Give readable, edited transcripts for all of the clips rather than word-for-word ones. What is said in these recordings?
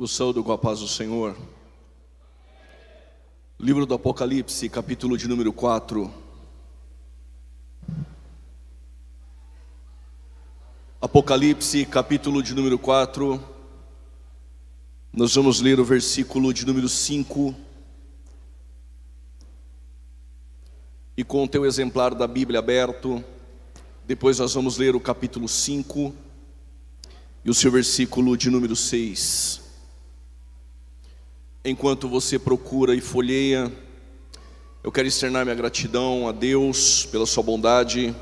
Vos saúdo com a paz do Senhor. Livro do Apocalipse, capítulo de número 4. Apocalipse, capítulo de número 4. Nós vamos ler o versículo de número 5. E com o teu exemplar da Bíblia aberto, depois nós vamos ler o capítulo 5 e o seu versículo de número 6. Enquanto você procura e folheia, eu quero externar minha gratidão a Deus pela sua bondade,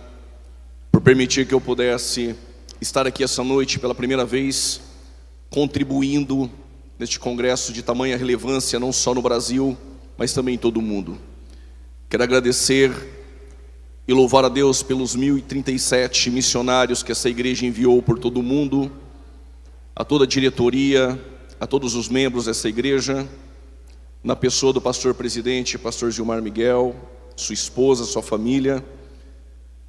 por permitir que eu pudesse estar aqui essa noite pela primeira vez, contribuindo neste congresso de tamanha relevância, não só no Brasil, mas também em todo o mundo. Quero agradecer e louvar a Deus pelos 1.037 missionários que essa igreja enviou por todo o mundo, a toda a diretoria, a todos os membros dessa igreja, na pessoa do pastor presidente, pastor Gilmar Miguel, sua esposa, sua família,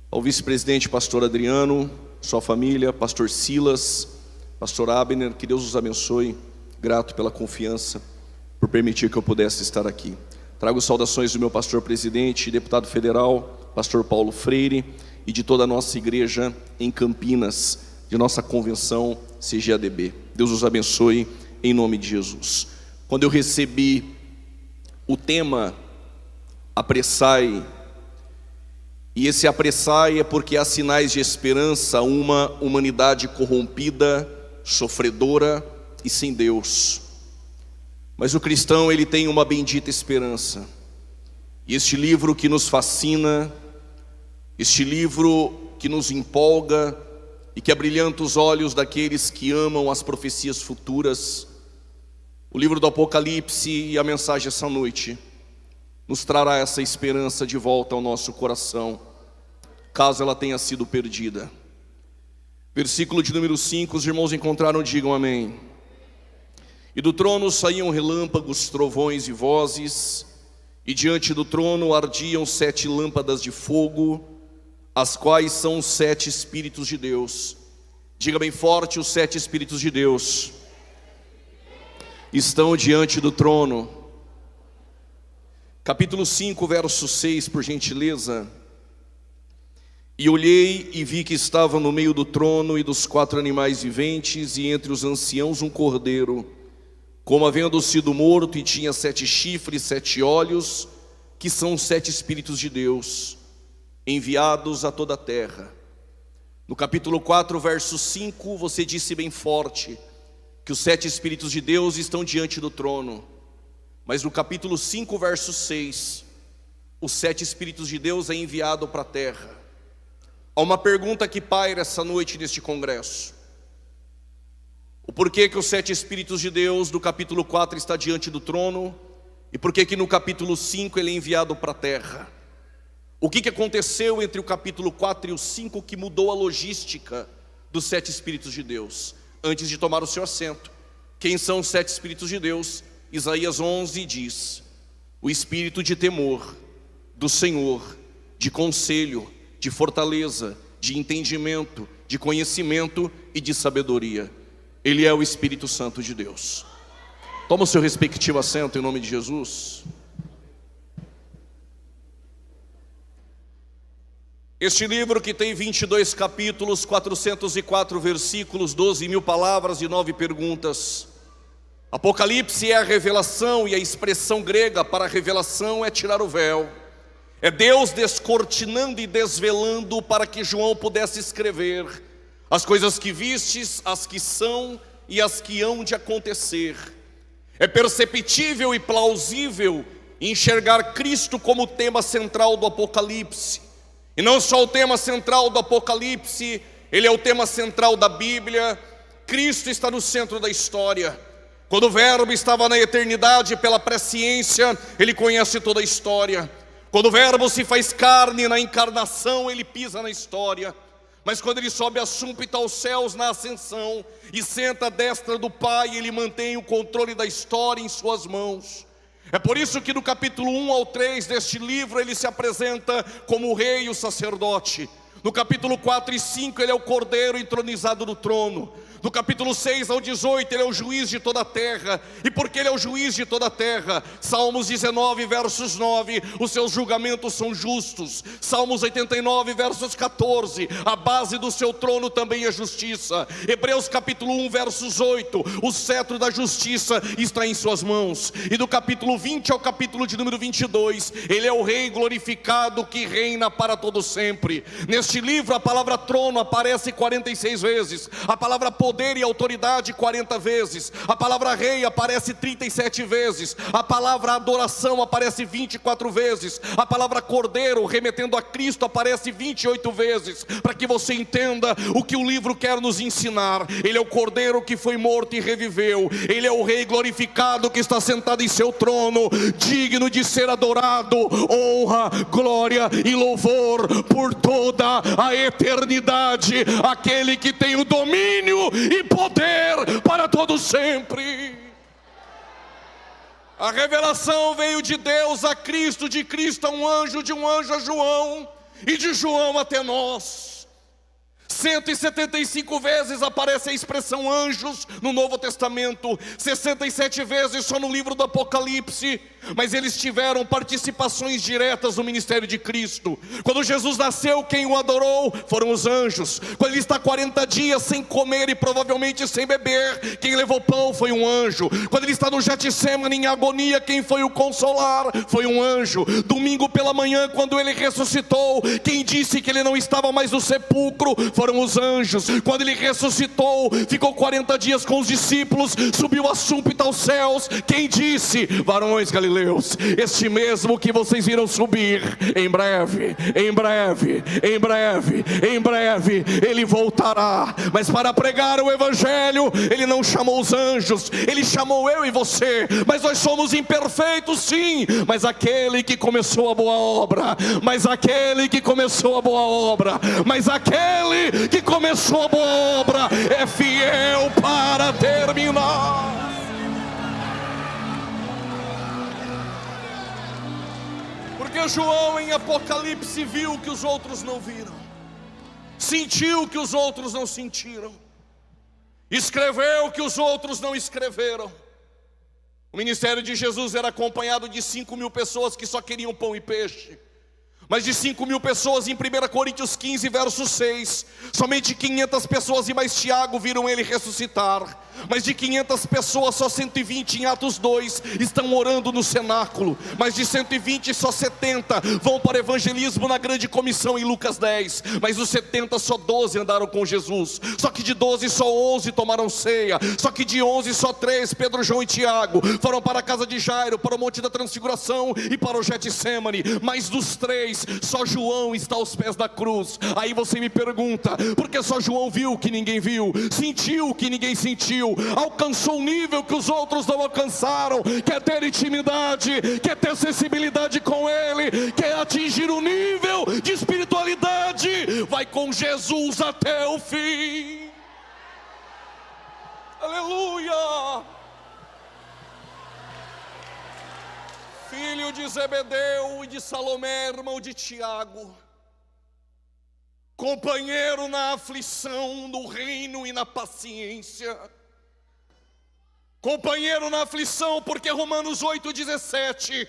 ao vice-presidente, pastor Adriano, sua família, pastor Silas, pastor Abner, que Deus os abençoe, grato pela confiança, por permitir que eu pudesse estar aqui. Trago saudações do meu pastor presidente, deputado federal, pastor Paulo Freire, e de toda a nossa igreja em Campinas, de nossa convenção CGADB. Deus os abençoe em nome de Jesus. Quando eu recebi o tema apressai, e esse apressai é porque há sinais de esperança a uma humanidade corrompida, sofredora e sem Deus. Mas o cristão, ele tem uma bendita esperança. E este livro que nos fascina, este livro que nos empolga e que abrilhanta os olhos daqueles que amam as profecias futuras, o livro do Apocalipse e a mensagem essa noite nos trará essa esperança de volta ao nosso coração, caso ela tenha sido perdida. Versículo de número 5, os irmãos encontraram, digam amém. E do trono saíam relâmpagos, trovões e vozes, e diante do trono ardiam 7 lâmpadas de fogo, as quais são os 7 Espíritos de Deus. Diga bem forte: os 7 Espíritos de Deus estão diante do trono. Capítulo 5, verso 6, por gentileza. E olhei e vi que estava no meio do trono e dos 4 animais viventes, e entre os anciãos um cordeiro, como havendo sido morto, e tinha 7 chifres, 7 olhos, que são os 7 Espíritos de Deus, enviados a toda a terra. No capítulo 4, verso 5, você disse bem forte que os 7 Espíritos de Deus estão diante do trono. Mas no capítulo 5, verso 6, os 7 Espíritos de Deus é enviado para a terra. Há uma pergunta que paira essa noite neste congresso: o porquê que os 7 Espíritos de Deus do capítulo 4 está diante do trono, e porquê que no capítulo 5 ele é enviado para a terra? O que aconteceu entre o capítulo 4 e o 5 que mudou a logística dos 7 Espíritos de Deus? Antes de tomar o seu assento, quem são os 7 Espíritos de Deus? Isaías 11 diz: o espírito de temor do Senhor, de conselho, de fortaleza, de entendimento, de conhecimento e de sabedoria. Ele é o Espírito Santo de Deus. Toma o seu respectivo assento em nome de Jesus. Este livro, que tem 22 capítulos, 404 versículos, 12.000 palavras e 9 perguntas. Apocalipse é a revelação, e a expressão grega para revelação é tirar o véu. É Deus descortinando e desvelando para que João pudesse escrever as coisas que vistes, as que são e as que hão de acontecer. É perceptível e plausível enxergar Cristo como o tema central do Apocalipse. E não só o tema central do Apocalipse, ele é o tema central da Bíblia. Cristo está no centro da história. Quando o Verbo estava na eternidade, pela presciência, ele conhece toda a história. Quando o Verbo se faz carne na encarnação, ele pisa na história. Mas quando ele sobe a súmpita aos céus na ascensão e senta à destra do Pai, ele mantém o controle da história em suas mãos. É por isso que no capítulo 1 ao 3 deste livro ele se apresenta como o rei e o sacerdote. No capítulo 4 e 5 ele é o cordeiro entronizado no trono. Do capítulo 6 ao 18 ele é o juiz de toda a terra. E porque ele é o juiz de toda a terra, Salmos 19 versos 9, os seus julgamentos são justos. Salmos 89 versos 14, a base do seu trono também é justiça. Hebreus capítulo 1 versos 8, o cetro da justiça está em suas mãos. E do capítulo 20 ao capítulo de número 22, ele é o rei glorificado que reina para todo sempre. Neste livro a palavra trono aparece 46 vezes, a palavra poder e autoridade 40 vezes, a palavra rei aparece 37 vezes, a palavra adoração aparece 24 vezes, a palavra cordeiro, remetendo a Cristo, aparece 28 vezes, para que você entenda o que o livro quer nos ensinar. Ele é o cordeiro que foi morto e reviveu, ele é o rei glorificado que está sentado em seu trono, digno de ser adorado, honra, glória e louvor por toda a eternidade, aquele que tem o domínio e poder para todo sempre. A revelação veio de Deus a Cristo, de Cristo a um anjo, de um anjo a João, e de João até nós. 175 vezes aparece a expressão anjos no Novo Testamento, 67 vezes só no livro do Apocalipse, mas eles tiveram participações diretas no ministério de Cristo. Quando Jesus nasceu, quem o adorou foram os anjos. Quando ele está 40 dias sem comer e provavelmente sem beber, quem levou pão foi um anjo. Quando ele está no Getsemane em agonia, quem foi o consolar foi um anjo. Domingo pela manhã, quando ele ressuscitou, quem disse que ele não estava mais no sepulcro foram os anjos. Quando ele ressuscitou, ficou 40 dias com os discípulos, subiu a súbito aos céus, quem disse? Varões galileus, este mesmo que vocês viram subir, em breve, em breve, em breve, em breve, ele voltará. Mas para pregar o evangelho, ele não chamou os anjos, ele chamou eu e você. Mas nós somos imperfeitos, sim, mas aquele que começou a boa obra, mas aquele que começou a boa obra, mas aquele que começou a boa obra é fiel para terminar. Porque João em Apocalipse viu o que os outros não viram, sentiu o que os outros não sentiram, escreveu o que os outros não escreveram. O ministério de Jesus era acompanhado de 5.000 pessoas que só queriam pão e peixe. Mas de 5.000 pessoas em 1 Coríntios 15 verso 6, somente 500 pessoas e mais Tiago viram ele ressuscitar. Mas de 500 pessoas, só 120 em Atos 2 estão orando no cenáculo. Mas de 120, só 70 vão para o evangelismo na grande comissão em Lucas 10. Mas dos 70, só 12 andaram com Jesus. Só que de 12, só 11 tomaram ceia. Só que de 11, só 3, Pedro, João e Tiago, foram para a casa de Jairo, para o Monte da Transfiguração e para o Getsemane. Mas dos 3, só João está aos pés da cruz. Aí você me pergunta, por que só João viu o que ninguém viu, sentiu o que ninguém sentiu, alcançou um nível que os outros não alcançaram? Quer ter intimidade, quer ter sensibilidade com Ele, quer atingir um nível de espiritualidade, vai com Jesus até o fim. Aleluia! Filho de Zebedeu e de Salomé, irmão de Tiago, companheiro na aflição, no reino e na paciência. Companheiro na aflição, porque Romanos 8,17,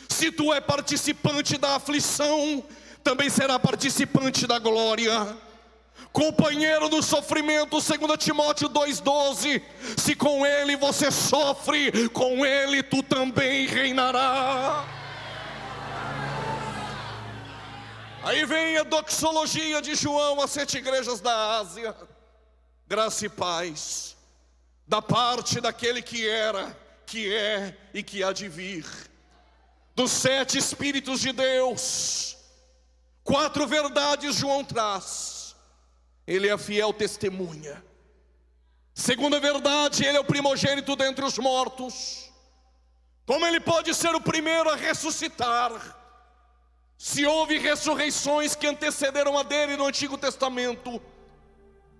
se tu é participante da aflição, também será participante da glória. Companheiro do sofrimento, 2 Timóteo 2,12, se com ele você sofre, com ele tu também reinará. Aí vem a doxologia de João às 7 igrejas da Ásia. Graça e paz da parte daquele que era, que é e que há de vir, dos 7 Espíritos de Deus. 4 verdades João traz. Ele é a fiel testemunha. Segunda verdade, ele é o primogênito dentre os mortos. Como ele pode ser o primeiro a ressuscitar, se houve ressurreições que antecederam a dele no Antigo Testamento?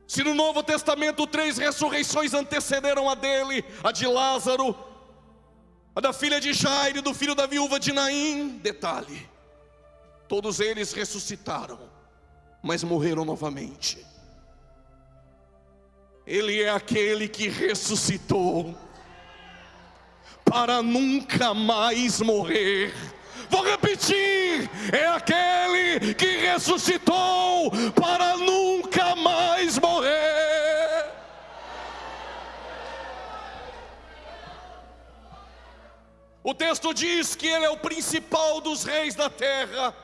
Se no Novo Testamento 3 ressurreições antecederam a dele, a de Lázaro, a da filha de Jairo, do filho da viúva de Naim, detalhe, todos eles ressuscitaram. mas morreram novamente. Ele é aquele que ressuscitou para nunca mais morrer. Vou repetir, é aquele que ressuscitou para nunca mais morrer. O texto diz que ele é o principal dos reis da terra.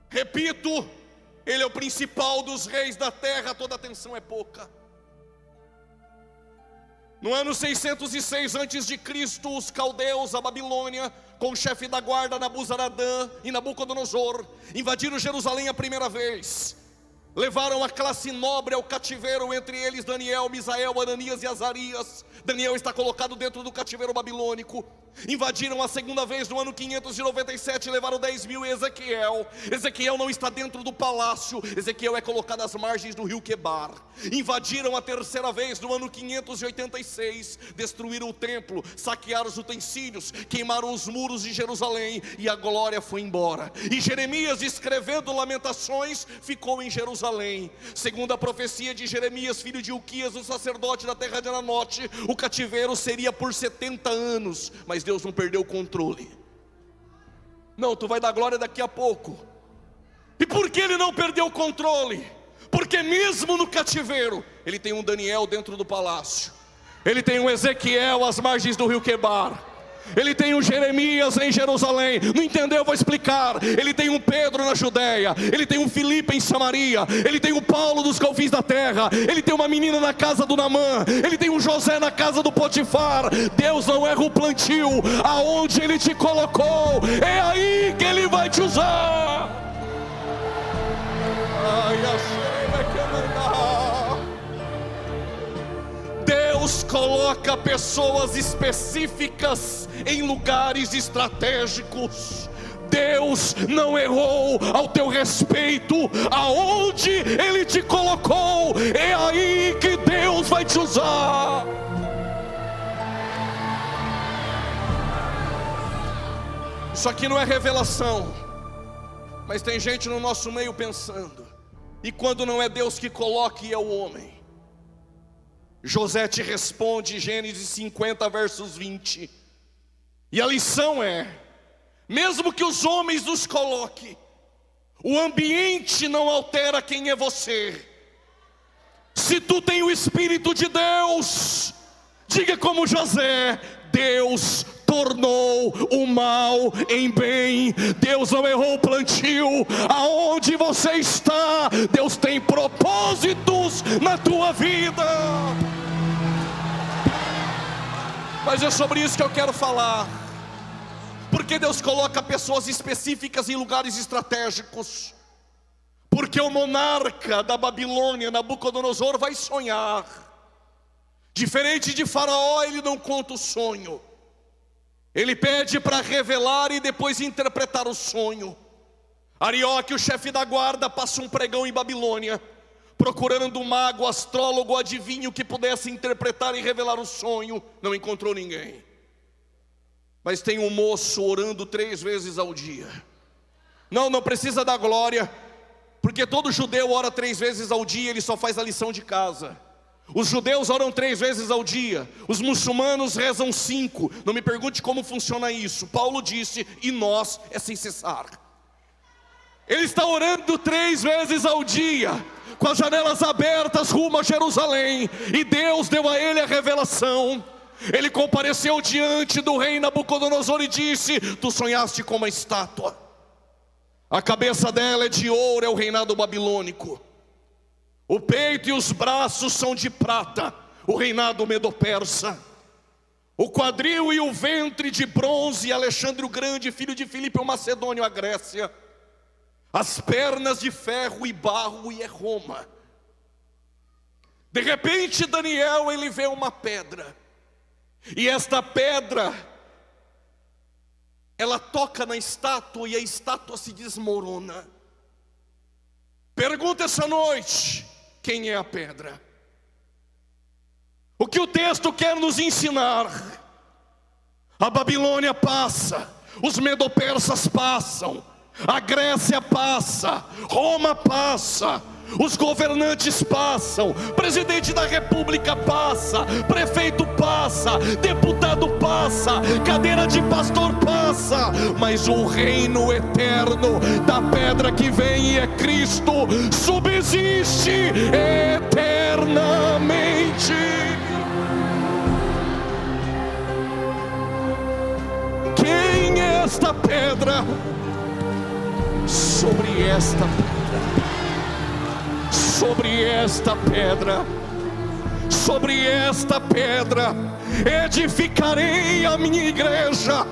Repito, ele é o principal dos reis da terra. Toda atenção é pouca. No ano 606 a.C., os caldeus, a Babilônia, com o chefe da guarda Nabuzaradã e Nabucodonosor, invadiram Jerusalém a primeira vez. Levaram a classe nobre ao cativeiro, entre eles Daniel, Misael, Ananias e Azarias. Daniel está colocado dentro do cativeiro babilônico. Invadiram a segunda vez no ano 597, levaram 10.000 e Ezequiel. Ezequiel não está dentro do palácio, Ezequiel é colocado às margens do rio Quebar. Invadiram a terceira vez no ano 586, destruíram o templo, saquearam os utensílios, queimaram os muros de Jerusalém e a glória foi embora. E Jeremias, escrevendo lamentações, ficou em Jerusalém. Segundo a profecia de Jeremias, filho de Ilquias, o sacerdote da terra de Ananote, o cativeiro seria por 70 anos, mas Deus não perdeu o controle. Não, tu vai dar glória daqui a pouco. E por que ele não perdeu o controle? Porque mesmo no cativeiro, ele tem um Daniel dentro do palácio, ele tem um Ezequiel às margens do rio Quebar, ele tem um Jeremias em Jerusalém. Não entendeu? Eu vou explicar. Ele tem um Pedro na Judéia, ele tem um Filipe em Samaria, ele tem um Paulo dos confins da terra, ele tem uma menina na casa do Naamã, ele tem um José na casa do Potifar. Deus não erra o plantio. Aonde ele te colocou, é aí que ele vai te usar. Ai, achei que eu mandar. Deus coloca pessoas específicas em lugares estratégicos. Deus não errou ao teu respeito. Aonde Ele te colocou, é aí que Deus vai te usar. Isso aqui não é revelação, mas tem gente no nosso meio pensando: e quando não é Deus que coloca e é o homem? José te responde, Gênesis 50, versos 20. E a lição é: mesmo que os homens nos coloquem, o ambiente não altera quem é você. Se tu tem o Espírito de Deus, diga como José: Deus tornou o mal em bem. Deus não errou o plantio. Aonde você está, Deus tem propósitos na tua vida. Mas é sobre isso que eu quero falar. Porque Deus coloca pessoas específicas em lugares estratégicos. Porque o monarca da Babilônia, Nabucodonosor, vai sonhar. Diferente de Faraó, ele não conta o sonho. Ele pede para revelar e depois interpretar o sonho. Arioque, o chefe da guarda, passa um pregão em Babilônia, procurando um mago, astrólogo, adivinho que pudesse interpretar e revelar o sonho. Não encontrou ninguém. Mas tem um moço orando 3 vezes ao dia. Não precisa dar glória, porque todo judeu ora 3 vezes ao dia, ele só faz a lição de casa. Os judeus oram 3 vezes ao dia, os muçulmanos rezam 5. Não me pergunte como funciona isso. Paulo disse: e nós é sem cessar. Ele está orando 3 vezes ao dia, com as janelas abertas rumo a Jerusalém. E Deus deu a ele a revelação. Ele compareceu diante do rei Nabucodonosor e disse: tu sonhaste com uma estátua. A cabeça dela é de ouro, é o reinado babilônico. O peito e os braços são de prata, o reinado medo-persa. O quadril e o ventre de bronze, Alexandre o Grande, filho de Filipe o Macedônio, a Grécia. As pernas de ferro e barro, e é Roma. De repente Daniel, ele vê uma pedra. E esta pedra, ela toca na estátua e a estátua se desmorona. Pergunta essa noite: quem é a pedra? O que o texto quer nos ensinar? A Babilônia passa, os medo-persas passam, A Grécia passa, Roma passa, os governantes passam, presidente da república passa, prefeito passa, deputado passa, cadeira de pastor passa, mas o reino eterno da pedra que vem e é Cristo subsiste eternamente. Quem é esta pedra? Sobre esta pedra edificarei a minha igreja,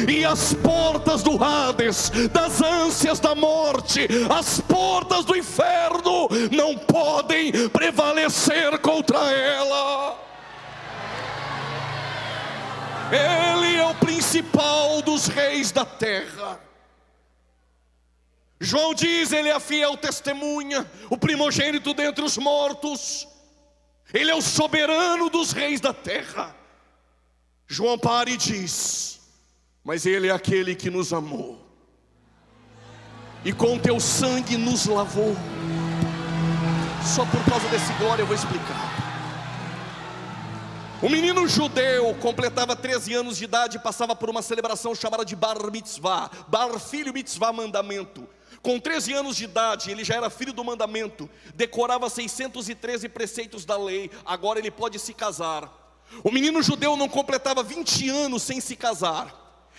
e as portas do Hades, das ânsias da morte, as portas do inferno não podem prevalecer contra ela. Ele é o principal dos reis da terra. João diz, ele é a fiel testemunha, o primogênito dentre os mortos. Ele é o soberano dos reis da terra. João para e diz, mas ele é aquele que nos amou, e com teu sangue nos lavou. Só por causa desse glória eu vou explicar. Um menino judeu completava 13 anos de idade e passava por uma celebração chamada de Bar Mitzvah. Bar, filho, Mitzvah, mandamento. Com 13 anos de idade, ele já era filho do mandamento, decorava 613 preceitos da lei, agora ele pode se casar. O menino judeu não completava 20 anos sem se casar.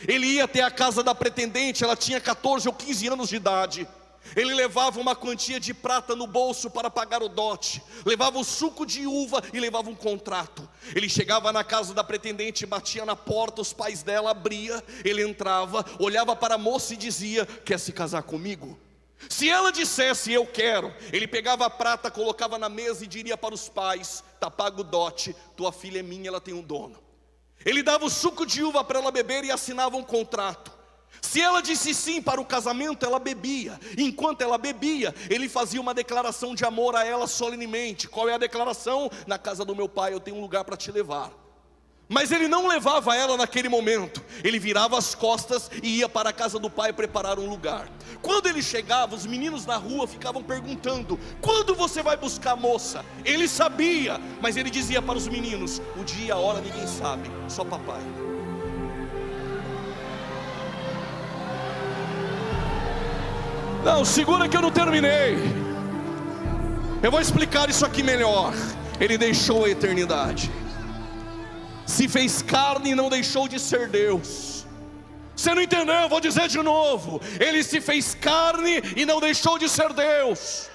Ele ia até a casa da pretendente, ela tinha 14 ou 15 anos de idade. Ele levava uma quantia de prata no bolso para pagar o dote, levava o suco de uva e levava um contrato. Ele chegava na casa da pretendente, batia na porta, os pais dela abriam, ele entrava, olhava para a moça e dizia, quer se casar comigo? Se ela dissesse, eu quero, ele pegava a prata, colocava na mesa e diria para os pais, tá pago o dote, tua filha é minha, ela tem um dono. Ele dava o suco de uva para ela beber e assinava um contrato. Se ela disse sim para o casamento, ela bebia. Enquanto ela bebia, ele fazia uma declaração de amor a ela solenemente. Qual é a declaração? Na casa do meu pai eu tenho um lugar para te levar. Mas ele não levava ela naquele momento. Ele virava as costas e ia para a casa do pai preparar um lugar. Quando ele chegava, os meninos na rua ficavam perguntando, quando você vai buscar a moça? Ele sabia, mas ele dizia para os meninos, o dia e a hora ninguém sabe, só papai. Não, segura que eu não terminei. Eu vou explicar isso aqui melhor. Ele deixou a eternidade, se fez carne e não deixou de ser Deus. Você não entendeu? Eu vou dizer de novo. Ele se fez carne e não deixou de ser Deus.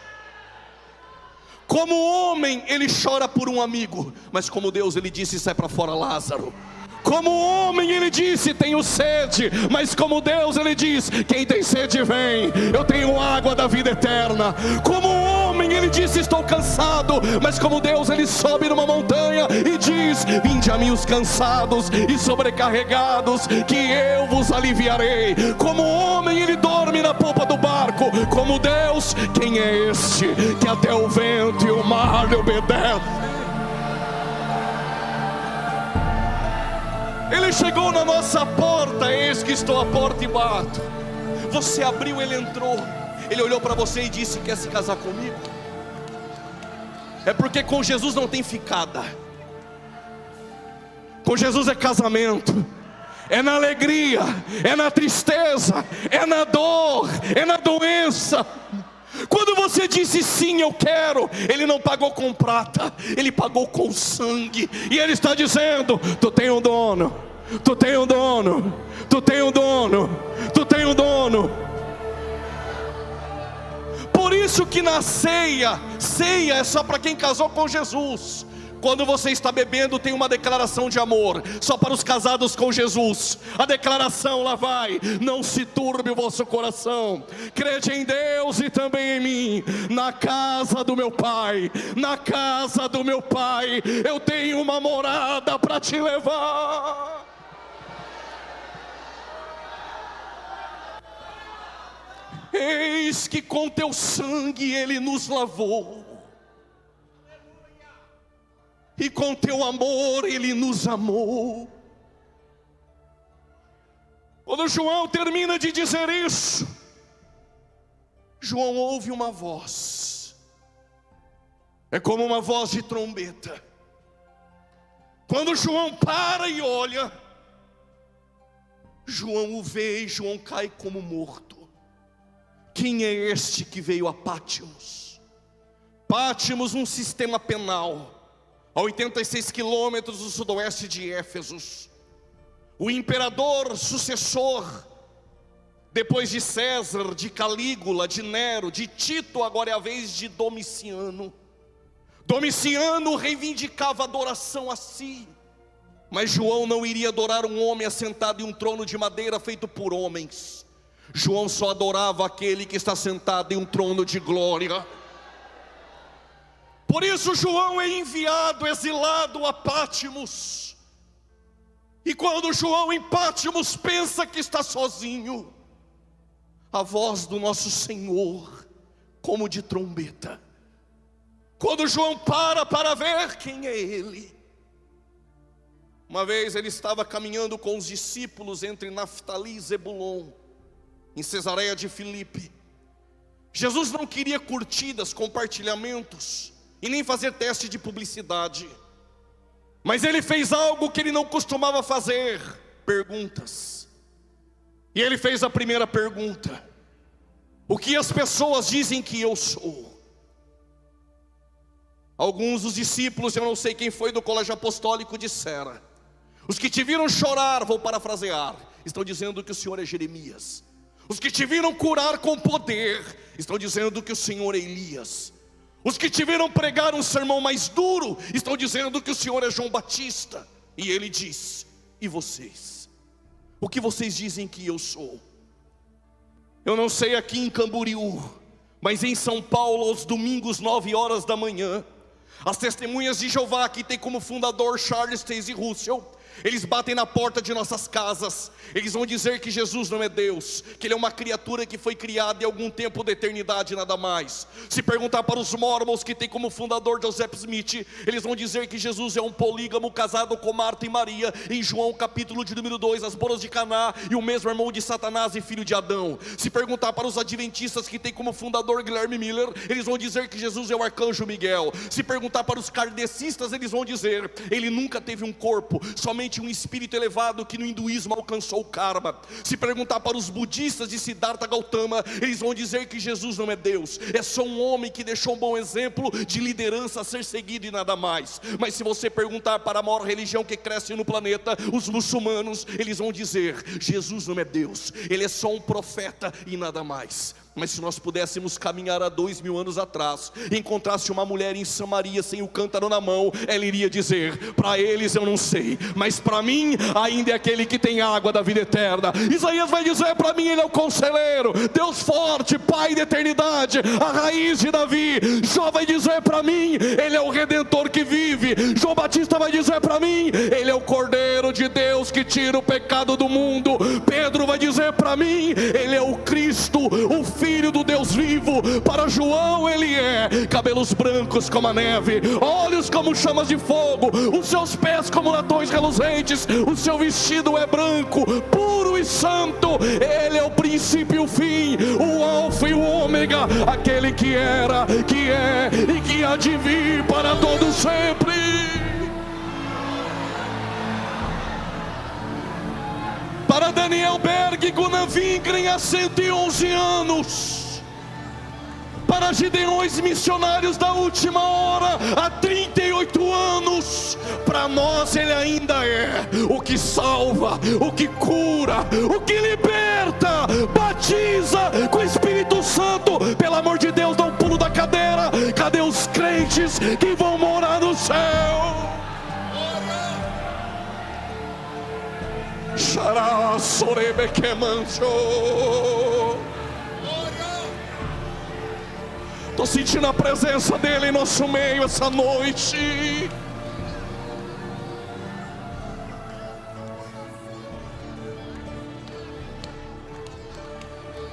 Como homem ele chora por um amigo, mas como Deus ele disse, sai para fora Lázaro. Como homem ele disse, tenho sede, mas como Deus ele diz, quem tem sede vem, eu tenho água da vida eterna. Como homem ele disse, estou cansado, mas como Deus ele sobe numa montanha e diz, vinde a mim os cansados e sobrecarregados, que eu vos aliviarei. Como homem ele dorme na popa do barco, como Deus, quem é este, que até o vento e o mar lhe obedecem? Ele chegou na nossa porta, eis que estou à porta e bato. Você abriu, ele entrou. Ele olhou para você e disse, quer se casar comigo? É porque com Jesus não tem ficada. Com Jesus é casamento. É na alegria, é na tristeza, é na dor, é na doença. Quando você disse sim, eu quero, ele não pagou com prata, ele pagou com sangue. E ele está dizendo, tu tem um dono, tu tem um dono, tu tem um dono, tu tem um dono. Por isso que na ceia é só para quem casou com Jesus. Quando você está bebendo, tem uma declaração de amor, só para os casados com Jesus. A declaração lá vai, não se turbe o vosso coração, crede em Deus e também em mim. Na casa do meu pai, na casa do meu pai, eu tenho uma morada para te levar. Eis que com teu sangue ele nos lavou, e com teu amor ele nos amou. Quando João termina de dizer isso, João ouve uma voz, é como uma voz de trombeta. Quando João para e olha, João o vê e João cai como morto. Quem é este que veio a Pátimos? Pátimos, um sistema penal, a 86 quilômetros do sudoeste de Éfeso. O imperador sucessor, depois de César, de Calígula, de Nero, de Tito, agora é a vez de Domiciano. Domiciano reivindicava adoração a si, mas João não iria adorar um homem assentado em um trono de madeira feito por homens. João só adorava aquele que está sentado em um trono de glória. Por isso João é enviado, exilado a Pátimos. E quando João em Pátimos pensa que está sozinho, a voz do nosso Senhor, como de trombeta. Quando João para ver quem é ele. Uma vez ele estava caminhando com os discípulos entre Naftali e Zebulon, em Cesareia de Filipe. Jesus não queria curtidas, compartilhamentos e nem fazer teste de publicidade, mas ele fez algo que ele não costumava fazer: perguntas. E ele fez a primeira pergunta: o que as pessoas dizem que eu sou? Alguns dos discípulos, eu não sei quem foi do colégio apostólico, disseram: os que te viram chorar, vou parafrasear, estão dizendo que o Senhor é Jeremias. Os que te viram curar com poder, estão dizendo que o Senhor é Elias. Os que te viram pregar um sermão mais duro, estão dizendo que o Senhor é João Batista. E ele diz: e vocês? O que vocês dizem que eu sou? Eu não sei aqui em Camboriú, mas em São Paulo, aos domingos, 9 horas da manhã, as testemunhas de Jeová, que tem como fundador Charles Taze Russell, eles batem na porta de nossas casas. Eles vão dizer que Jesus não é Deus, que Ele é uma criatura que foi criada em algum tempo da eternidade, nada mais. Se perguntar para os mormons, que tem como fundador Joseph Smith, eles vão dizer que Jesus é um polígamo casado com Marta e Maria, em João capítulo de número 2, as bodas de Caná, e o mesmo irmão de Satanás e filho de Adão. Se perguntar para os adventistas, que tem como fundador Guilherme Miller, eles vão dizer que Jesus é o arcanjo Miguel. Se perguntar para os kardecistas, eles vão dizer: ele nunca teve um corpo, somente um espírito elevado que no hinduísmo alcançou o karma. Se perguntar para os budistas de Siddhartha Gautama, eles vão dizer que Jesus não é Deus, é só um homem que deixou um bom exemplo de liderança a ser seguido e nada mais. Mas se você perguntar para a maior religião que cresce no planeta, os muçulmanos, eles vão dizer: Jesus não é Deus, Ele é só um profeta e nada mais. Mas se nós pudéssemos caminhar há 2000 anos atrás e encontrasse uma mulher em Samaria sem o cântaro na mão, ela iria dizer: para eles eu não sei, mas para mim ainda é aquele que tem água da vida eterna. Isaías vai dizer: para mim Ele é o conselheiro, Deus forte, Pai da eternidade, a raiz de Davi. Jó vai dizer: para mim Ele é o Redentor que vive. João Batista vai dizer: para mim Ele é o Cordeiro de Deus que tira o pecado do mundo. Pedro vai dizer: para mim Ele é o Cristo, o Filho do Deus vivo. Para João Ele é cabelos brancos como a neve, olhos como chamas de fogo, os seus pés como latões reluzentes, o seu vestido é branco, puro e santo. Ele é o princípio e o fim, o alfa e o ômega, aquele que era, que é e que há de vir para todo sempre. Para Daniel Berg, Gunnar Wingren há 111 anos. Para Gideões missionários da última hora, há 38 anos. Para nós Ele ainda é o que salva, o que cura, o que liberta, batiza com o Espírito Santo. Pelo amor de Deus, dá um pulo da cadeira. Cadê os crentes que vão morar no céu? Xará, sorebe que mancho. Estou sentindo a presença dEle em nosso meio essa noite.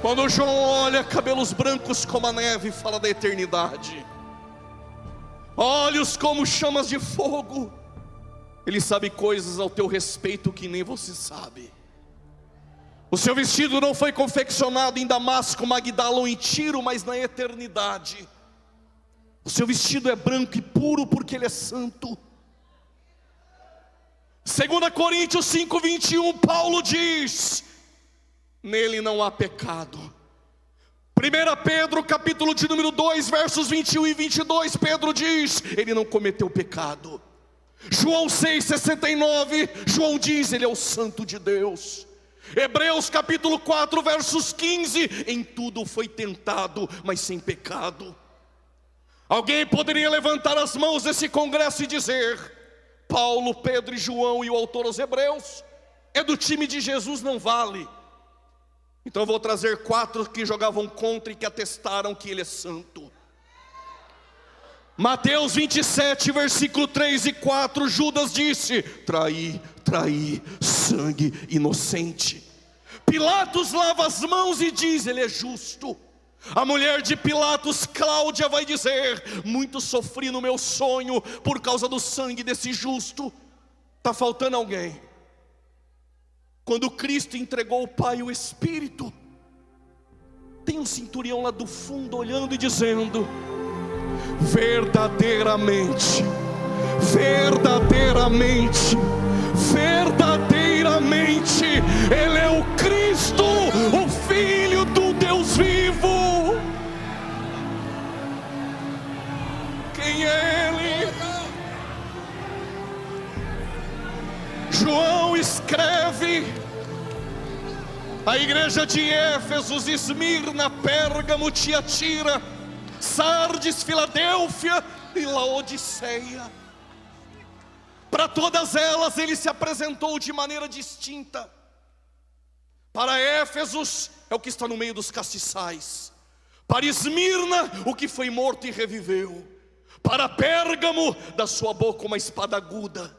Quando João olha, cabelos brancos como a neve, fala da eternidade, olhos como chamas de fogo. Ele sabe coisas ao teu respeito que nem você sabe. O seu vestido não foi confeccionado em Damasco, Magdala ou em Tiro, mas na eternidade. O seu vestido é branco e puro porque ele é santo. 2 Coríntios 5:21, Paulo diz: nele não há pecado. 1 Pedro capítulo de número 2, versos 21 e 22, Pedro diz: ele não cometeu pecado. João 6,69, João diz: ele é o santo de Deus. Hebreus capítulo 4, versos 15, em tudo foi tentado, mas sem pecado. Alguém poderia levantar as mãos nesse congresso e dizer: Paulo, Pedro e João e o autor aos Hebreus é do time de Jesus, não vale. Então eu vou trazer 4 que jogavam contra e que atestaram que ele é santo. Mateus 27, versículo 3 e 4, Judas disse: traí, sangue inocente. Pilatos lava as mãos e diz: ele é justo. A mulher de Pilatos, Cláudia, vai dizer: muito sofri no meu sonho por causa do sangue desse justo. Está faltando alguém. Quando Cristo entregou o Pai e o Espírito, tem um centurião lá do fundo olhando e dizendo: verdadeiramente, ele é o Cristo, o Filho do Deus vivo. Quem é ele? João escreve: a igreja de Éfeso, Esmirna, Pérgamo, Tiatira, Sardes, Filadélfia e Laodiceia. Para todas elas ele se apresentou de maneira distinta. Para Éfesos é o que está no meio dos castiçais. Para Esmirna, o que foi morto e reviveu. Para Pérgamo, da sua boca uma espada aguda.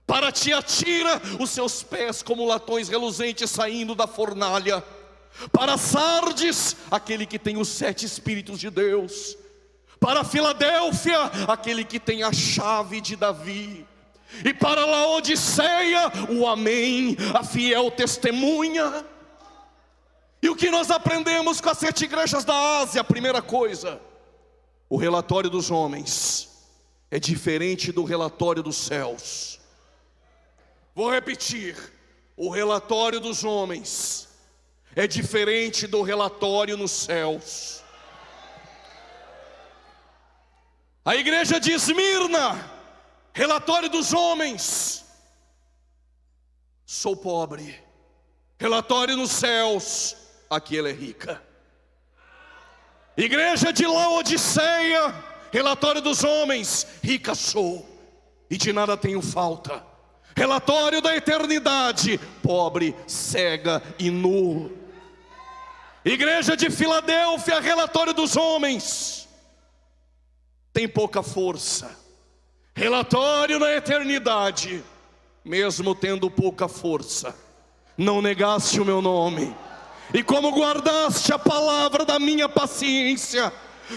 Para Tiatira, os seus pés como latões reluzentes saindo da fornalha. Para Sardes, aquele que tem os 7 Espíritos de Deus. Para Filadélfia, aquele que tem a chave de Davi. E para Laodiceia, o Amém, a fiel testemunha. E o que nós aprendemos com as 7 igrejas da Ásia? A primeira coisa: o relatório dos homens é diferente do relatório dos céus. Vou repetir: o relatório dos homens é diferente do relatório nos céus. A igreja de Esmirna, relatório dos homens: sou pobre. Relatório nos céus: aqui ela é rica. Igreja de Laodiceia, relatório dos homens: rica sou e de nada tenho falta. Relatório da eternidade: pobre, cega e nu. Igreja de Filadélfia, relatório dos homens: tem pouca força. Relatório na eternidade: mesmo tendo pouca força, não negaste o meu nome, e como guardaste a palavra da minha paciência,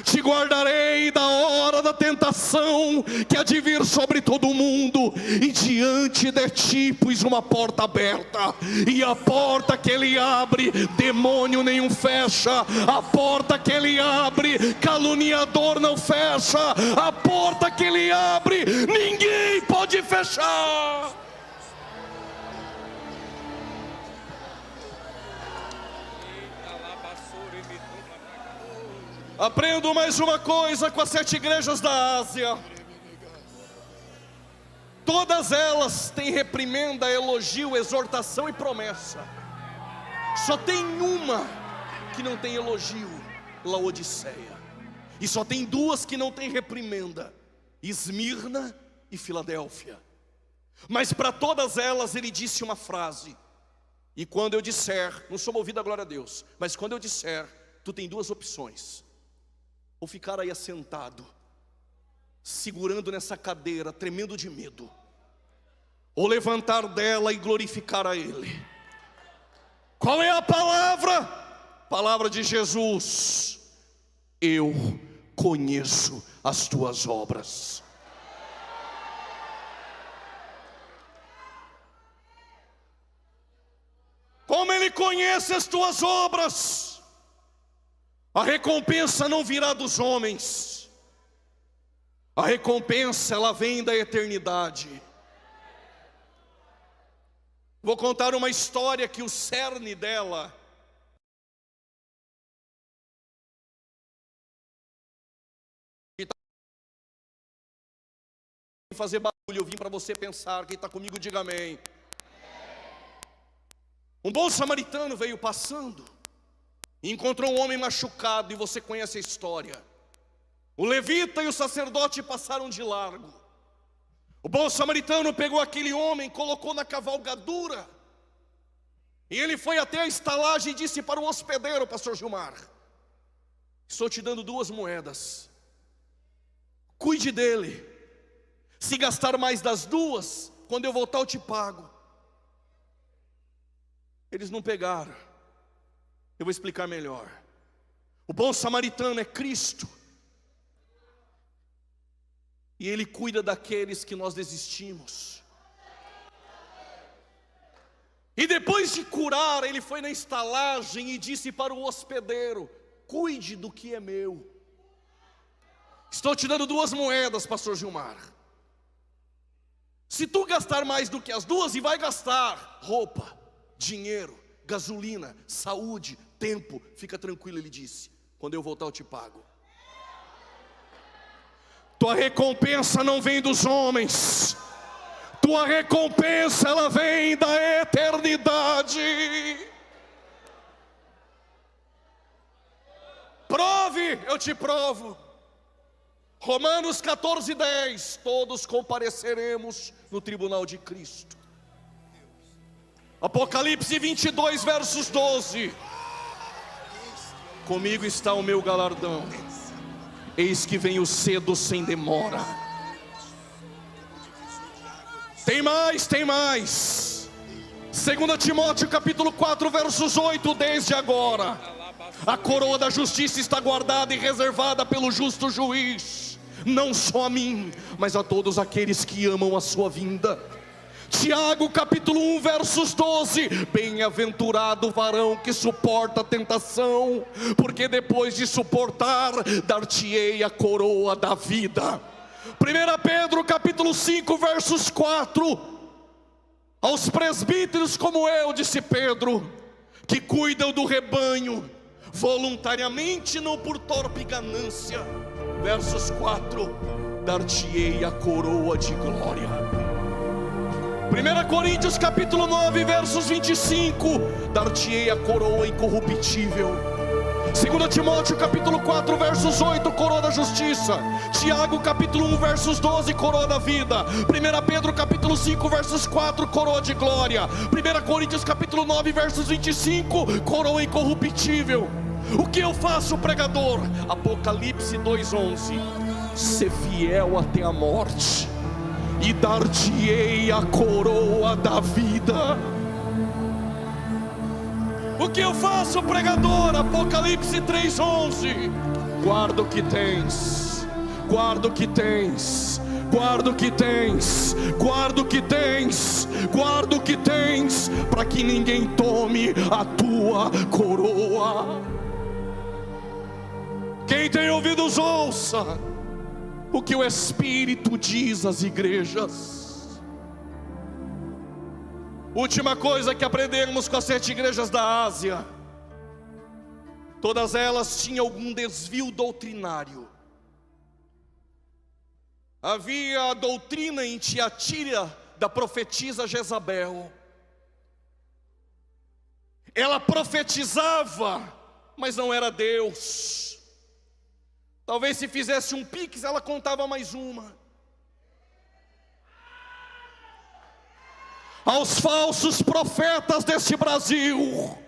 te guardarei da hora da tentação que há de vir sobre todo o mundo. E diante de ti pus uma porta aberta, e a porta que ele abre, demônio nenhum fecha. A porta que ele abre, caluniador não fecha. A porta que ele abre, ninguém pode fechar. Aprendo mais uma coisa com as 7 igrejas da Ásia: todas elas têm reprimenda, elogio, exortação e promessa. Só tem uma que não tem elogio: Laodiceia. E só tem 2 que não tem reprimenda: Esmirna e Filadélfia. Mas para todas elas ele disse uma frase: e quando eu disser, não sou movido a glória a Deus, mas quando eu disser, tu tem 2 opções: ou ficar aí assentado, segurando nessa cadeira, tremendo de medo, ou levantar dela e glorificar a Ele. Qual é a palavra? Palavra de Jesus: eu conheço as tuas obras. Como ele Ele conhece as tuas obras. A recompensa não virá dos homens. A recompensa, ela vem da eternidade. Vou contar uma história que o cerne dela fazer barulho, eu vim para você pensar. Quem está comigo, diga amém. Um bom samaritano veio passando e encontrou um homem machucado, e você conhece a história. O levita e o sacerdote passaram de largo. O bom samaritano pegou aquele homem, colocou na cavalgadura, e ele foi até a estalagem e disse para o hospedeiro: pastor Gilmar, estou te dando 2 moedas, cuide dele. Se gastar mais das 2, quando eu voltar eu te pago. Eles não pegaram. Eu vou explicar melhor. O bom samaritano é Cristo, e Ele cuida daqueles que nós desistimos. E depois de curar, Ele foi na estalagem e disse para o hospedeiro: cuide do que é meu. Estou te dando 2 moedas, pastor Gilmar. Se tu gastar mais do que as 2, e vai gastar roupa, dinheiro, gasolina, saúde, tempo, fica tranquilo, ele disse, quando eu voltar eu te pago. Tua recompensa não vem dos homens. Tua recompensa, ela vem da eternidade. Prove, eu te provo. Romanos 14:10, todos compareceremos no tribunal de Cristo. Apocalipse 22, versos 12, comigo está o meu galardão, eis que venho cedo sem demora. Tem mais, tem mais. 2 Timóteo capítulo 4, versos 8, desde agora a coroa da justiça está guardada e reservada pelo justo juiz, não só a mim, mas a todos aqueles que amam a sua vinda. Tiago capítulo 1, versos 12, bem-aventurado o varão que suporta a tentação, porque depois de suportar, dar-te-ei a coroa da vida. 1 Pedro capítulo 5, versos 4, aos presbíteros como eu, disse Pedro, que cuidam do rebanho, voluntariamente, não por torpe ganância. Versos 4, dar-te-ei a coroa de glória. 1 Coríntios capítulo 9, versos 25, dar-te-ei a coroa incorruptível. 2 Timóteo capítulo 4, versos 8, coroa da justiça. Tiago capítulo 1, versos 12, coroa da vida. 1 Pedro capítulo 5, versos 4, coroa de glória. 1 Coríntios capítulo 9, versos 25, coroa incorruptível. O que eu faço, pregador? Apocalipse 2:11, ser fiel até a morte, e dar-te-ei a coroa da vida. O que eu faço, pregador? Apocalipse 3:11, guarda o que tens, guarda o que tens, guarda o que tens, guarda o que tens, guarda o que tens, para que ninguém tome a tua coroa. Quem tem ouvidos ouça o que o Espírito diz às igrejas. Última coisa que aprendemos com as 7 igrejas da Ásia: todas elas tinham algum desvio doutrinário. Havia a doutrina em Tiatira da profetisa Jezabel. Ela profetizava, mas não era Deus. Talvez se fizesse um pix, ela contava mais uma. Aos falsos profetas desse Brasil,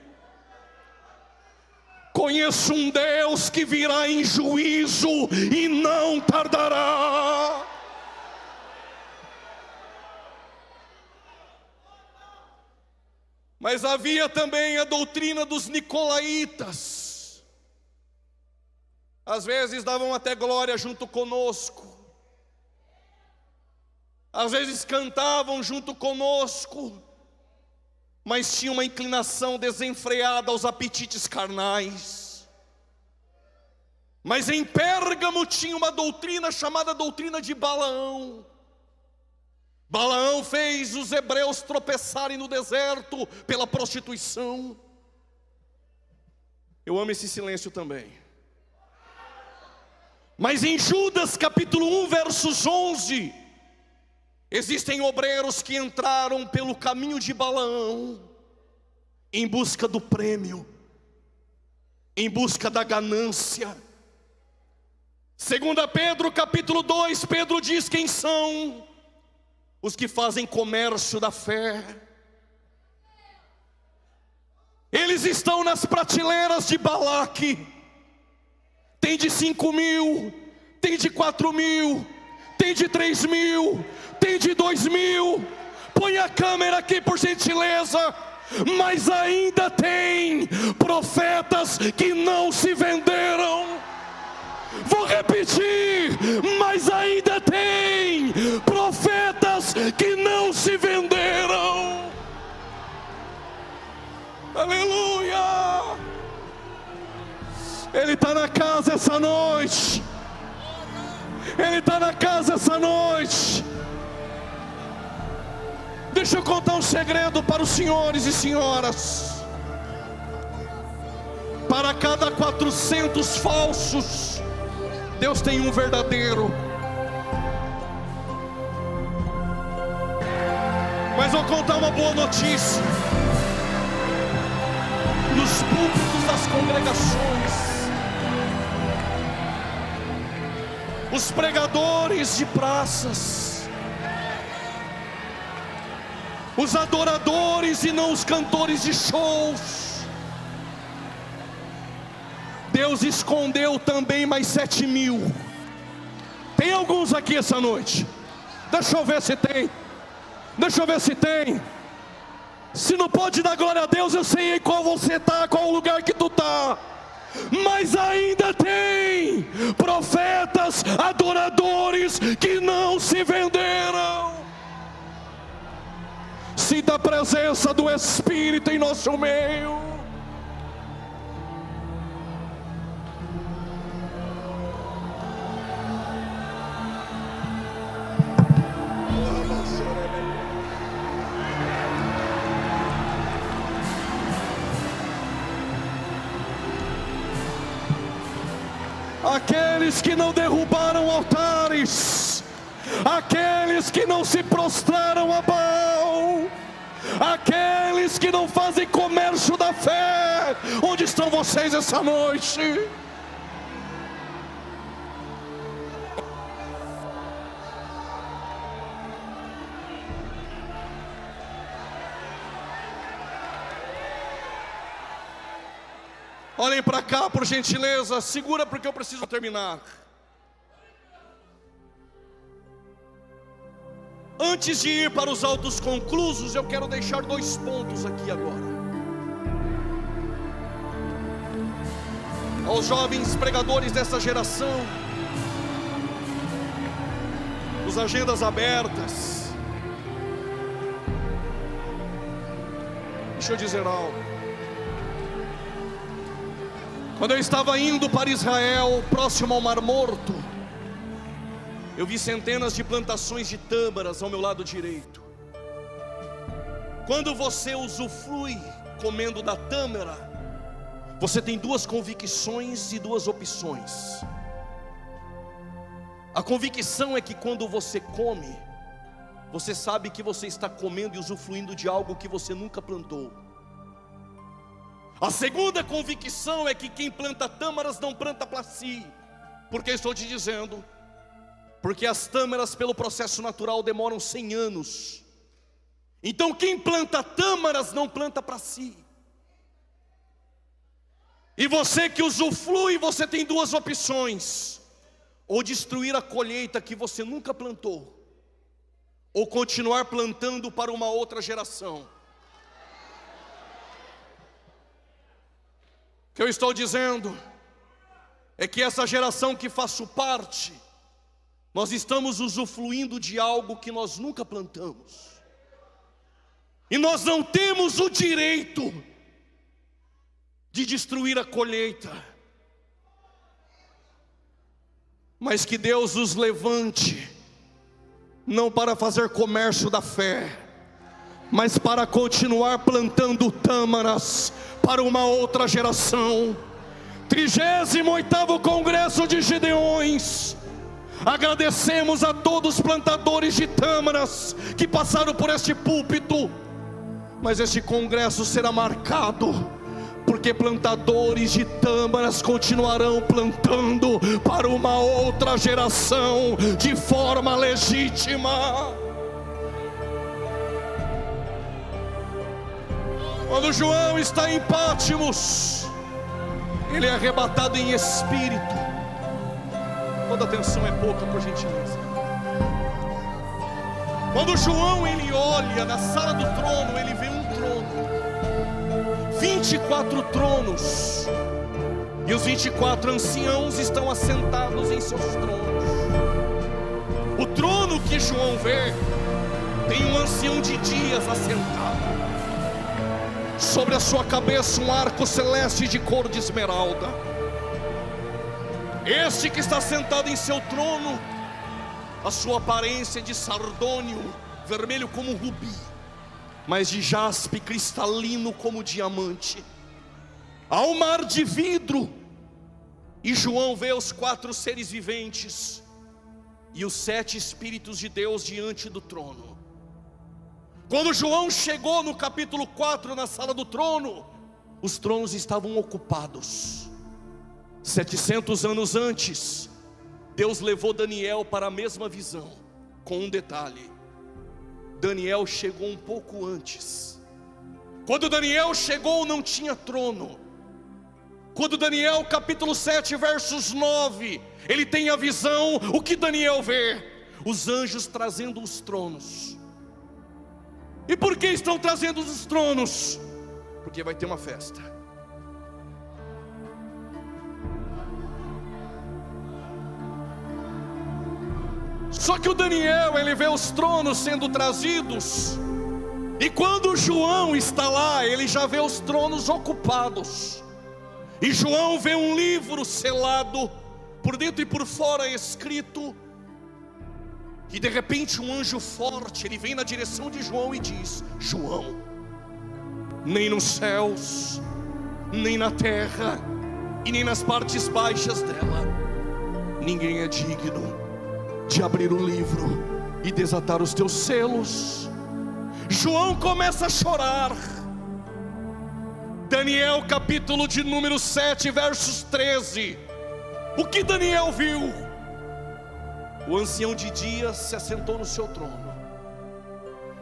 conheço um Deus que virá em juízo e não tardará. Mas havia também a doutrina dos nicolaítas. Às vezes davam até glória junto conosco, às vezes cantavam junto conosco, mas tinha uma inclinação desenfreada aos apetites carnais. Mas em Pérgamo tinha uma doutrina chamada doutrina de Balaão. Balaão fez os hebreus tropeçarem no deserto pela prostituição. Eu amo esse silêncio também. Mas em Judas capítulo 1, versos 11, existem obreiros que entraram pelo caminho de Balaão, em busca do prêmio, em busca da ganância. 2 Pedro capítulo 2, Pedro diz quem são os que fazem comércio da fé. Eles estão nas prateleiras de Balaque. Tem de 5.000, tem de 4.000, tem de 3.000, tem de 2.000. Põe a câmera aqui por gentileza. Mas ainda tem profetas que não se venderam. Vou repetir, mas ainda tem profetas que não se venderam. Aleluia! Ele está na casa essa noite. Ele está na casa essa noite. Deixa eu contar um segredo para os senhores e senhoras. Para cada 400 falsos, Deus tem um verdadeiro. Mas vou contar uma boa notícia. Nos púlpitos das congregações, os pregadores de praças, os adoradores e não os cantores de shows, Deus escondeu também mais 7.000. Tem alguns aqui essa noite? Deixa eu ver se tem. Deixa eu ver se tem. Se não pode dar glória a Deus, eu sei em qual você está, qual o lugar que tu está. Mas ainda tem profetas, adoradores que não se venderam. Sinta a presença do Espírito em nosso meio. Aqueles que não derrubaram altares, aqueles que não se prostraram a Baal, aqueles que não fazem comércio da fé, onde estão vocês essa noite? Olhem para cá, por gentileza. Segura, porque eu preciso terminar. Antes de ir para os autos conclusos, eu quero deixar 2 pontos aqui agora. Aos jovens pregadores dessa geração, os agendas abertas, deixa eu dizer algo. Quando eu estava indo para Israel, próximo ao Mar Morto, eu vi centenas de plantações de tâmaras ao meu lado direito. Quando você usufrui comendo da tâmara, você tem 2 convicções e 2 opções. A convicção é que quando você come, você sabe que você está comendo e usufruindo de algo que você nunca plantou. A segunda convicção é que quem planta tâmaras não planta para si. Por que estou te dizendo? Porque as tâmaras, pelo processo natural, demoram 100 anos. Então quem planta tâmaras não planta para si. E você que usufrui, você tem 2 opções: ou destruir a colheita que você nunca plantou, ou continuar plantando para uma outra geração. O que eu estou dizendo é que essa geração que faço parte, nós estamos usufruindo de algo que nós nunca plantamos. E nós não temos o direito de destruir a colheita, mas que Deus nos levante, não para fazer comércio da fé, mas para continuar plantando tâmaras para uma outra geração. 38º Congresso de Gideões. Agradecemos a todos os plantadores de tâmaras que passaram por este púlpito, mas este congresso será marcado, porque plantadores de tâmaras continuarão plantando para uma outra geração de forma legítima. Quando João está em Pátimos, ele é arrebatado em espírito. Toda atenção é pouca, por gentileza. Quando João ele olha na sala do trono, ele vê um trono, 24 tronos, e os 24 anciãos estão assentados em seus tronos. O trono que João vê tem um ancião de dias assentado. Sobre a sua cabeça um arco celeste de cor de esmeralda. Este que está sentado em seu trono, a sua aparência é de sardônio, vermelho como rubi, mas de jaspe cristalino como diamante. Há um mar de vidro, e João vê os 4 seres viventes e os 7 Espíritos de Deus diante do trono. Quando João chegou no capítulo 4, na sala do trono, os tronos estavam ocupados. 700 anos antes, Deus levou Daniel para a mesma visão, com um detalhe: Daniel chegou um pouco antes. Quando Daniel chegou não tinha trono. Quando Daniel capítulo 7 versos 9, ele tem a visão, o que Daniel vê? Os anjos trazendo os tronos. E por que estão trazendo os tronos? Porque vai ter uma festa. Só que o Daniel, ele vê os tronos sendo trazidos, e quando João está lá, ele já vê os tronos ocupados. E João vê um livro selado, por dentro e por fora escrito. E de repente um anjo forte, ele vem na direção de João e diz: João, nem nos céus, nem na terra, e nem nas partes baixas dela, ninguém é digno de abrir o livro e desatar os teus selos. João começa a chorar. Daniel capítulo de número 7 versos 13. O que Daniel viu? O ancião de dias se assentou no seu trono.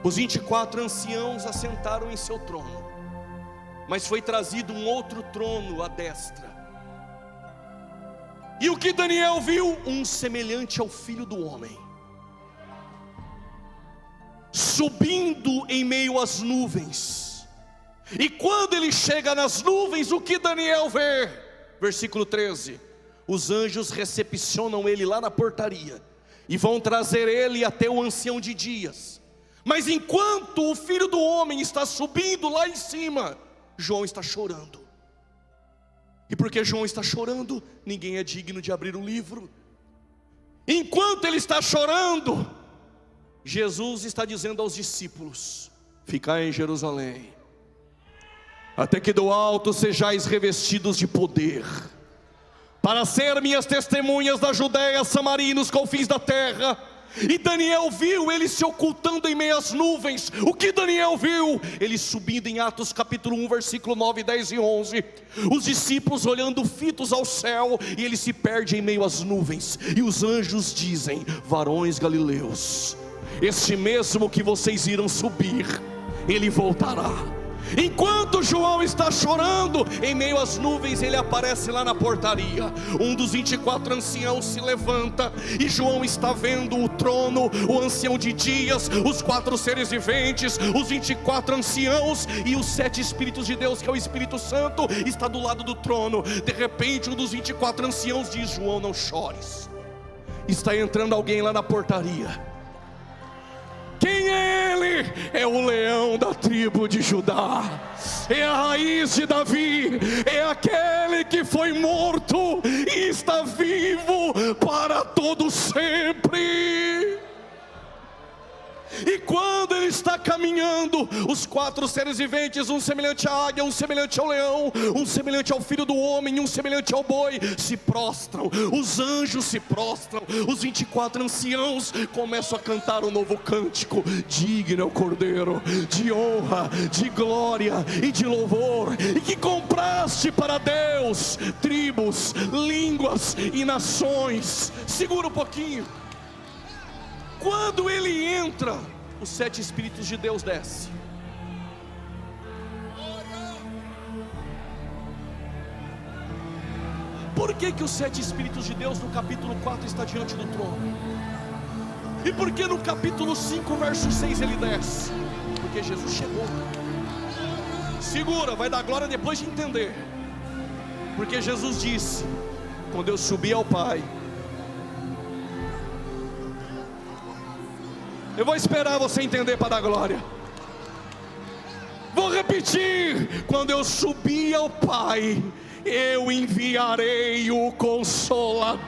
Os 24 anciãos assentaram em seu trono, mas foi trazido um outro trono à destra. E o que Daniel viu? Um semelhante ao Filho do Homem, subindo em meio às nuvens. E quando ele chega nas nuvens, o que Daniel vê? Versículo 13. Os anjos recepcionam ele lá na portaria e vão trazer ele até o ancião de dias. Mas enquanto o Filho do Homem está subindo lá em cima, João está chorando. E porque João está chorando, ninguém é digno de abrir o livro. Enquanto ele está chorando, Jesus está dizendo aos discípulos: ficai em Jerusalém, até que do alto sejais revestidos de poder, para ser minhas testemunhas da Judéia, Samaria e nos confins da terra. E Daniel viu ele se ocultando em meio às nuvens. O que Daniel viu? Ele subindo em Atos capítulo 1 versículo 9, 10 e 11. Os discípulos olhando fitos ao céu, e ele se perde em meio às nuvens. E os anjos dizem: varões galileus, este mesmo que vocês irão subir, ele voltará. Enquanto João está chorando, em meio às nuvens ele aparece lá na portaria. Um dos 24 anciãos se levanta, e João está vendo o trono, o ancião de dias, os 4 seres viventes, os 24 anciãos e os 7 Espíritos de Deus, que é o Espírito Santo, está do lado do trono. De repente um dos 24 anciãos diz: João, não chores. Está entrando alguém lá na portaria. Quem é ele? é o leão da tribo de Judá, é a raiz de Davi, é aquele que foi morto e está vivo para todo sempre. E quando ele está caminhando, os 4 seres viventes, um semelhante à águia, um semelhante ao leão, um semelhante ao filho do homem, um semelhante ao boi, se prostram. Os anjos se prostram. Os 24 anciãos começam a cantar um novo cântico: digno é o Cordeiro, de honra, de glória e de louvor. E que compraste para Deus tribos, línguas e nações. Segura um pouquinho. Quando ele entra, os 7 Espíritos de Deus descem. Por que os 7 Espíritos de Deus no capítulo 4 está diante do trono? E por que no capítulo 5, verso 6 ele desce? Porque Jesus chegou. Segura, vai dar glória depois de entender. Porque Jesus disse: quando eu subir ao Pai, eu vou esperar você entender para dar glória. Vou repetir: quando eu subir ao Pai, eu enviarei o Consolador.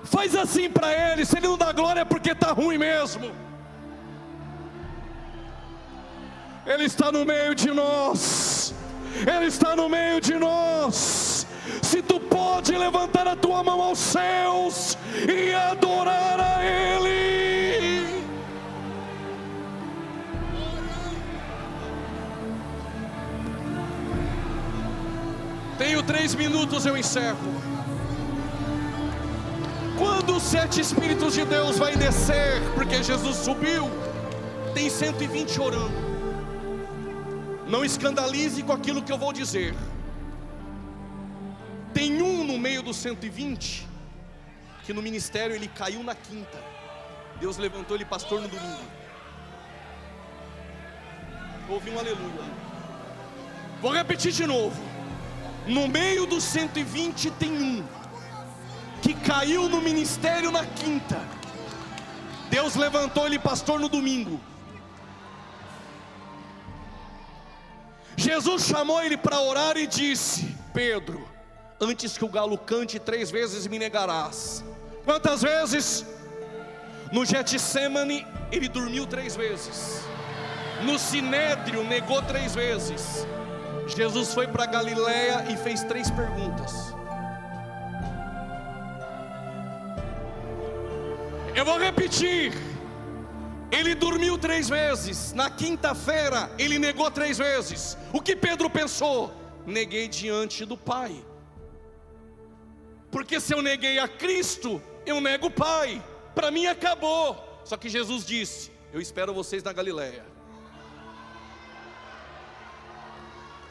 Faz assim para ele. Se ele não dá glória é porque está ruim mesmo. Ele está no meio de nós. Ele está no meio de nós. Se tu pode levantar a tua mão aos céus e adorar a Ele. Tenho 3 minutos, eu encerro. Quando os 7 Espíritos de Deus vai descer, porque Jesus subiu, tem 120 orando. Não escandalize com aquilo que eu vou dizer. Tem um no meio dos 120 que no ministério ele caiu na quinta. Deus levantou ele pastor no domingo. Ouvi um aleluia. Vou repetir de novo. No meio dos 120 tem um que caiu no ministério na quinta. Deus levantou ele pastor no domingo. Jesus chamou ele para orar e disse: Pedro, antes que o galo cante 3 vezes me negarás. Quantas vezes? No Getsemane ele dormiu 3 vezes. No Sinédrio negou 3 vezes. Jesus foi para Galileia e fez 3 perguntas. Eu vou repetir. Ele dormiu 3 vezes. Na quinta-feira ele negou 3 vezes. O que Pedro pensou? Neguei diante do Pai. Porque se eu neguei a Cristo, eu nego o Pai. Para mim acabou. Só que Jesus disse: eu espero vocês na Galileia.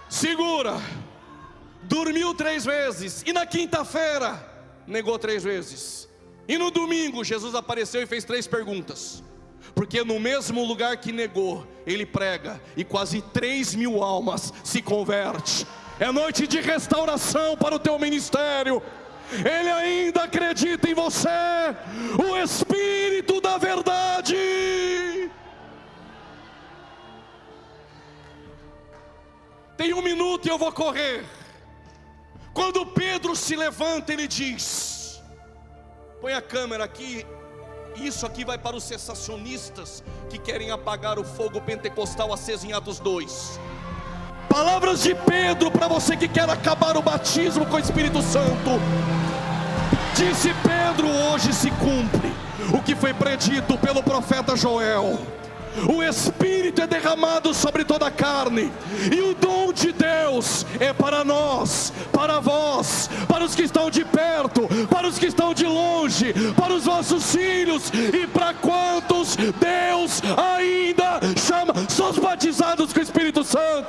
Segura. Dormiu 3 vezes. E na quinta-feira negou 3 vezes. E no domingo Jesus apareceu e fez 3 perguntas. Porque no mesmo lugar que negou, ele prega, e quase 3.000 almas se convertem. É noite de restauração para o teu ministério. Ele ainda acredita em você, o Espírito da verdade. Tem 1 minuto e eu vou correr. Quando Pedro se levanta, ele diz: põe a câmera aqui. Isso aqui vai para os cessacionistas que querem apagar o fogo pentecostal aceso em Atos 2. Palavras de Pedro para você que quer acabar o batismo com o Espírito Santo. Disse Pedro: hoje se cumpre o que foi predito pelo profeta Joel. O Espírito é derramado sobre toda a carne, e o dom de Deus é para nós, para vós, para os que estão de perto, para os que estão de longe, para os vossos filhos e para quantos Deus ainda chama. São os batizados com o Espírito Santo.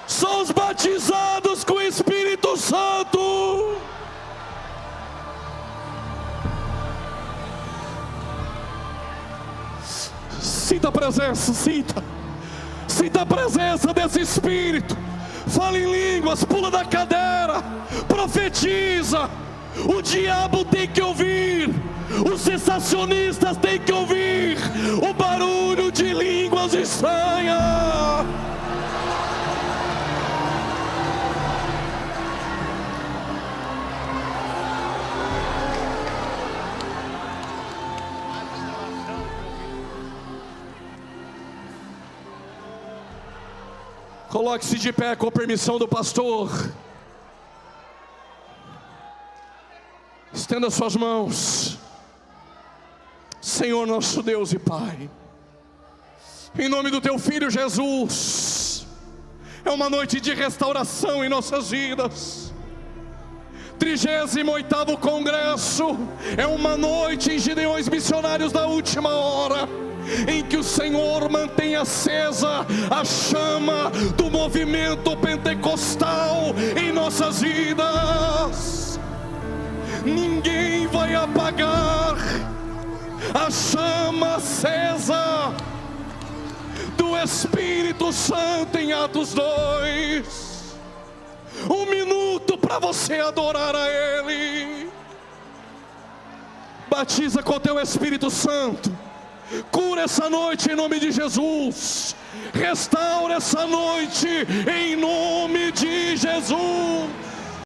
São os batizados com o Espírito Santo. Sinta a presença, sinta a presença desse Espírito. Fala em línguas, pula da cadeira, profetiza, O diabo tem que ouvir, os sensacionistas têm que ouvir o barulho de línguas estranhas. Coloque-se de pé com a permissão do pastor. Estenda suas mãos. Senhor nosso Deus e Pai, em nome do Teu Filho Jesus, é uma noite de restauração em nossas vidas. 38º Congresso é uma noite em Gideões Missionários da última hora, em que o Senhor mantém acesa a chama do movimento pentecostal em nossas vidas. Ninguém vai apagar a chama acesa do Espírito Santo em Atos 2. 1 minuto para você adorar a Ele. Batiza com o Teu Espírito Santo. Cura essa noite em nome de Jesus. Restaura essa noite em nome de Jesus.